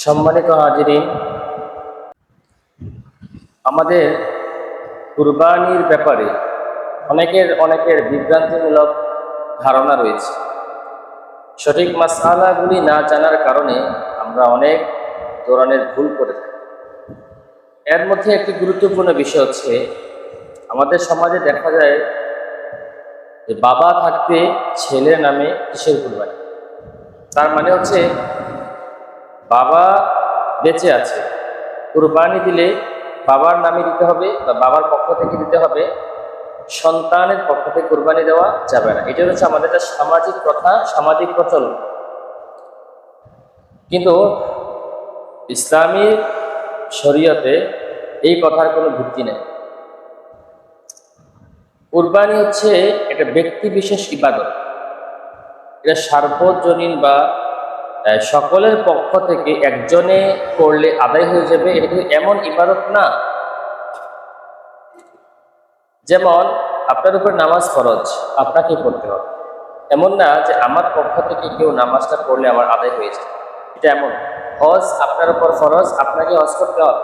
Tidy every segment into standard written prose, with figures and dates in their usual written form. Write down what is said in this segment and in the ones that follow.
সম্মানিত হাজিরিন, আমাদের কুরবানির ব্যাপারে অনেকের বিভ্রান্তিমূলক ধারণা রয়েছে। সঠিক মাসআলাগুলি না জানার কারণে আমরা অনেক ধরনের ভুল করে থাকি। এর মধ্যে একটি গুরুত্বপূর্ণ বিষয় হচ্ছে, আমাদের সমাজে দেখা যায় যে বাবা থাকতে ছেলের নামে কিসের কুরবানি। তার মানে হচ্ছে বাবা বেঁচে আছে, কুরবানি দিলে বাবার নামে দিতে হবে বা বাবার পক্ষ থেকে দিতে হবে, সন্তানের পক্ষ থেকে কুরবানি দেওয়া যাবে না। এটা হচ্ছে আমাদের একটা সামাজিক প্রথা, সামাজিক প্রচলন। কিন্তু ইসলামী শরীয়তে এই কথার কোনো ভিত্তি নেই। কুরবানি হচ্ছে একটা ব্যক্তি বিশেষ ইবাদত। এটা সার্বজনীন বা সকলের পক্ষ থেকে একজনে করলে আদায় হয়ে যাবে, এটা কিন্তু এমন ইবাদত না। যেমন আপনার উপর নামাজ ফরজ, আপনাকে পড়তে হবে, এমন না যে আমার পক্ষ থেকে কেউ নামাজটা পড়লে আমার আদায় হয়ে যায়, এটা এমন। হজ আপনার উপর ফরজ, আপনাকে হজ করতে হবে,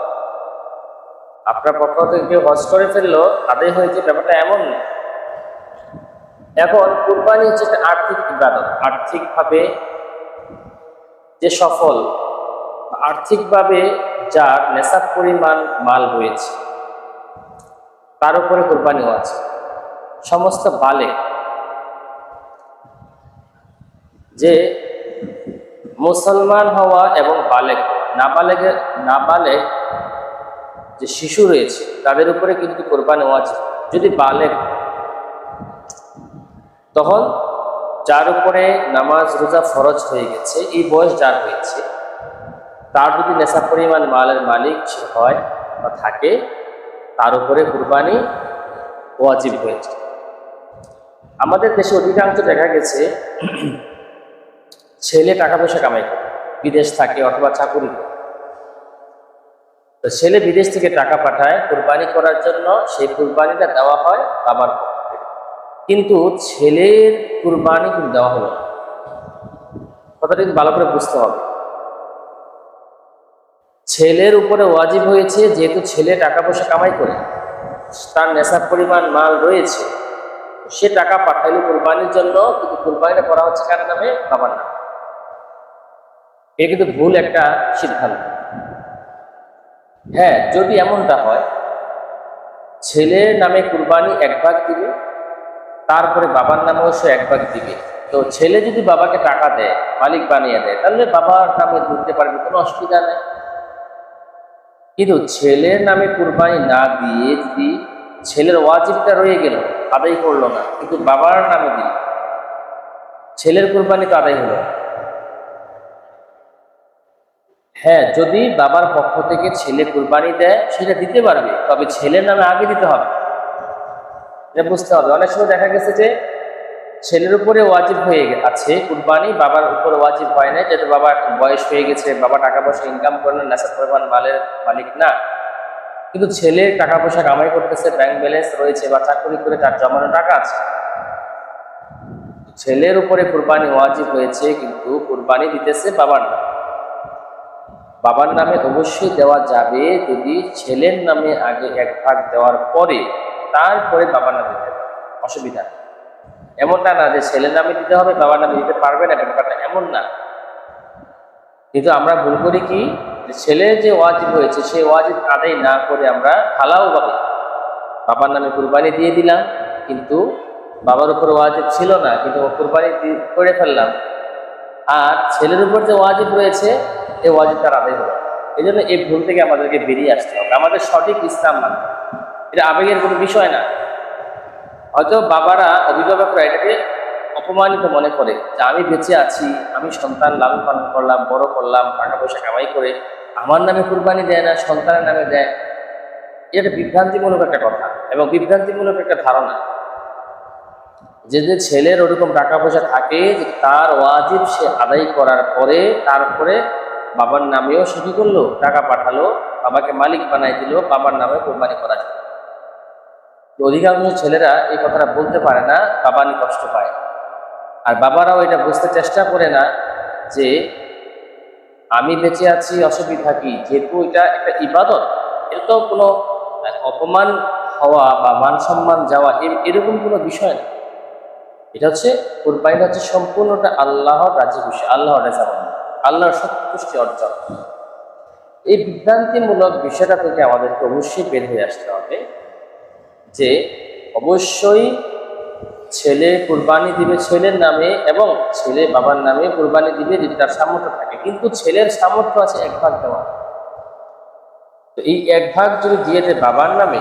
আপনার পক্ষ থেকে কেউ হজ করে ফেললো আদায় হয়েছে, ব্যাপারটা এমন না। এখন কুরবানি হচ্ছে একটা আর্থিক ইবাদত। আর্থিকভাবে যে সফল, আর্থিকভাবে যার নেশাব পরিমাণ মাল রয়েছে, তার উপরে কুরবানিও আছে। সমস্ত বালেগ, যে মুসলমান হওয়া এবং বালেগ, নাবালেগ যে শিশু রয়েছে তাদের উপরে কিন্তু কুরবানি আছে। যদি বালেগ, তখন যার উপরে নামাজ রোজা ফরজ হয়ে গেছে, এই বয়স যার হয়েছে, তার যদি নেশাব পরিমাণ মালের মালিক হয় বা থাকে, তার উপরে কুরবানি ওয়াজিব হয়েছে। আমাদের দেশে অধিকাংশ দেখা গেছে ছেলে টাকা পয়সা কামাই করে, বিদেশ থাকে অথবা চাকুরি করে। তো ছেলে বিদেশ থেকে টাকা পাঠায় কুরবানি করার জন্য, সেই কুরবানিটা দেওয়া হয় বাবার পক্ষে। কিন্তু ছেলের কুরবানি কিন্তু দেওয়া হলো না। কথাটা কিন্তু ভালো করে বুঝতে হবে। ছেলের উপরে ওয়াজিব হয়েছে, যেহেতু ছেলে টাকা পয়সা কামাই করে, তার নেশাব পরিমাণ মাল রয়েছে, সে টাকা পাঠাইল কুরবানির জন্য, কিন্তু কুরবানিটা করা হচ্ছে কার নামে? বাবার নামে। এ কিন্তু ভুল একটা সিদ্ধান্ত। হ্যাঁ, যদি এমনটা হয়, ছেলের নামে কুরবানি 1 ভাগ দিবে, তারপরে বাবার নামেও সে 1 ভাগ দিবে। তো ছেলে যদি বাবাকে টাকা দেয়, মালিক বানিয়ে দেয়, তাহলে বাবার নামে দিতে পারবে, কোনো অসুবিধা নেই। কিন্তু ছেলের নামে কুরবানি না দিয়ে যদি ছেলের ওয়াজিবটা রয়ে গেল, আদায় করলো না, কিন্তু বাবার নামে দিল, ছেলের কুরবানি তো আদায় হলো। হ্যাঁ, যদি বাবার পক্ষ থেকে ছেলে কুরবানি দেয়, সেটা দিতে পারবে, তবে ছেলের নামে আগে দিতে হবে, এটা বুঝতে হবে। অনেক সময় দেখা গেছে যে ছেলের উপরে ওয়াজিব হয়ে আছে কুরবানি, বাবার উপরে ওয়াজিব হয় না, যেহেতু বাবা এখন বয়স হয়ে গেছে, বাবা টাকা পয়সা ইনকাম করে না, নেশাব পরিমাণ মালের মালিক না, কিন্তু ছেলে টাকা পয়সা কামাই করতেছে, ব্যাংক ব্যালেন্স রয়েছে বা চাকরি করে তার জমানো টাকা আছে। ছেলের উপরে কুরবানি ওয়াজিব হয়েছে, কিন্তু কুরবানি দিতেছে বাবার নামে। বাবার নামে অবশ্যই দেওয়া যাবে, যদি ছেলের নামে আগে 1 ভাগ দেওয়ার পরে তারপরে বাবার নামে দিতে হবে, অসুবিধা। এমনটা না যে ছেলের নামে দিতে হবে, বাবার নামে দিতে পারবে না, ব্যাপারটা এমন না। কিন্তু আমরা ভুল করি কি, যে ছেলের যে ওয়াজিব হয়েছে সেই ওয়াজিব আদায় না করে আমরা হালাওভাবে বাবার নামে কুরবানি দিয়ে দিলাম, কিন্তু বাবার উপর ওয়াজিব ছিল না, কিন্তু কুরবানি করে ফেললাম। আর ছেলের উপর যে ওয়াজিব রয়েছে, এই ওয়াজিবটা আদায় হলো। এই জন্য এই ভুল থেকে আমাদেরকে বেরিয়ে আসতে হবে, আমাদের সঠিক ইসলাম মানতে হবে। এটা আবেগের কোনো বিষয় না। হয়তো বাবারা, অভিভাবকরা এটাকে অপমানিত মনে করে যে আমি বেঁচে আছি, আমি সন্তান লালন পালন করলাম, বড় করলাম, টাকা পয়সা কামাই করে আমার নামে কুরবানি দেয় না, সন্তানের নামে দেয়। এটা বিভ্রান্তিমূলক একটা কথা এবং বিভ্রান্তিমূলক একটা ধারণা, যে ছেলের ওরকম টাকা পয়সা থাকে যে তার ওয়াজিব সে আদায় করার পরে তারপরে বাবার নামেও সে কি করলো, টাকা পাঠালো, বাবাকে মালিক বানাই দিল, বাবার নামে কোরবানি করা যায়। অধিকাংশ ছেলেরা এই কথাটা বলতে পারে না, বাবা নিয়ে কষ্ট পায়। আর বাবারাও এটা বুঝতে চেষ্টা করে না যে আমি বেঁচে আছি, অসুবিধা কি? যেহেতু এটা একটা ইবাদত, এর তো কোনো অপমান হওয়া বা মান সম্মান যাওয়া এরকম কোনো বিষয় না। এটা হচ্ছে কুরবানিটা হচ্ছে সম্পূর্ণটা আল্লাহর রাজি খুশি, আল্লাহর রেজামন্দি, আল্লাহর সন্তুষ্টি অর্জন। এই বিভ্রান্তিমূলক বিষয়টা থেকে আমাদেরকে অবশ্যই বের হয়ে আসতে হবে যে অবশ্যই ছেলে কুরবানি দিবে ছেলের নামে এবং ছেলে বাবার নামে কুরবানি দিবে যদি তার সামর্থ্য থাকে, কিন্তু ছেলের সামর্থ্য আছে 1 ভাগ দেওয়া। তো এই 1 ভাগ যদি দিয়ে দেয় বাবার নামে,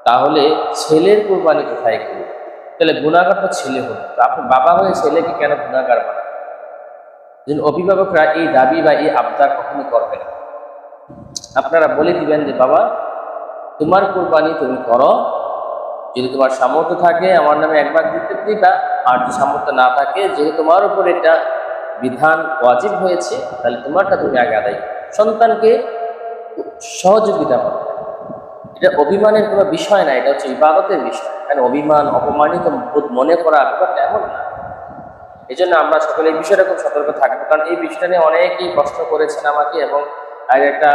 তাহলে ছেলের কুরবানি কোথায় গেল? তাহলে গুনাহগার তো ছেলে হলো। তো আপনি বাবা হয়ে ছেলেকে কেন গুনাহগার বানান? অভিভাবকরা এই দাবি বা এই আবদার কখনই করবে না। আপনারা বলে দিবেন যে বাবা, তোমার কুরবানি তুমি করো, যদি তোমার সামর্থ্য থাকে আমার নামে 1 ভাগ দিতে দিবা, আর যদি সামর্থ্য না থাকে, যেহেতু তোমার উপর এটা বিধান ওয়াজিব হয়েছে, তাহলে তোমারটা তুমি আগে আদায় করো। সন্তানকে সহযোগিতা করো। এটা অভিমানের কোনো বিষয় না, এটা হচ্ছে ইবাদতের বিষয়। কারণ অভিমান, অপমানিত বোধ মনে করা ব্যাপারটা এমন না। এই জন্য আমরা সকলে এই বিষয়টা খুব সতর্ক থাকবো, কারণ এই বিষয়টা নিয়ে অনেকেই প্রশ্ন করেছেন আমাকে, এবং একটা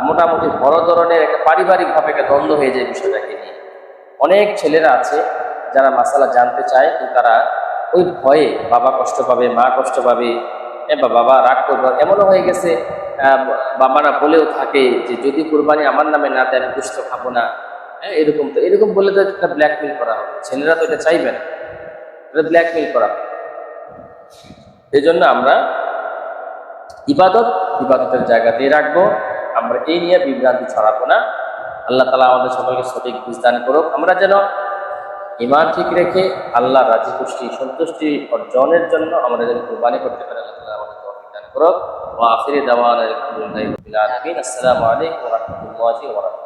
মোটামুটি বড় ধরনের একটা পারিবারিকভাবে একটা দ্বন্দ্ব হয়ে যায় বিষয়টাকে নিয়ে। অনেক ছেলেরা আছে যারা মাসালা জানতে চায়, কিন্তু তারা ওই ভয়ে বাবা কষ্ট পাবে, মা কষ্ট পাবে, বা বাবা রাগ করবে, এমনও হয়ে গেছে বাবারা বলেও থাকে যে যদি কুরবানি আমার নামে না দেয় আমি গোশত খাবো না। হ্যাঁ, এরকম বলে তো একটা ব্ল্যাকমেল করা হবে। ছেলেরা তো এটা চাইবে না, এটা ব্ল্যাকমেল করা হবে। এই জন্য আমরা ইবাদতের জায়গাতেই রাখবো। আমরা এই নিয়ে বিভ্রান্তি ছড়াবো না। আল্লাহ তাআলা আমাদের সকলকে সঠিক বুঝ দান করুক। আমরা যেন ঈমান ঠিক রেখে আল্লাহ রাজি খুশি সন্তুষ্টি অর্জনের জন্য আমরা যেন কুরবানি করতে পারি। আল্লাহ তাআলা আমাদের তৌফিক দান করুক। ওয়া আখিরি দাওয়ানা আলহামদুলিল্লাহি রাব্বিল আলামিন। আসসালামু আলাইকুম ওয়া রাহমাতুল্লাহি ওয়া বারাকাতুহু।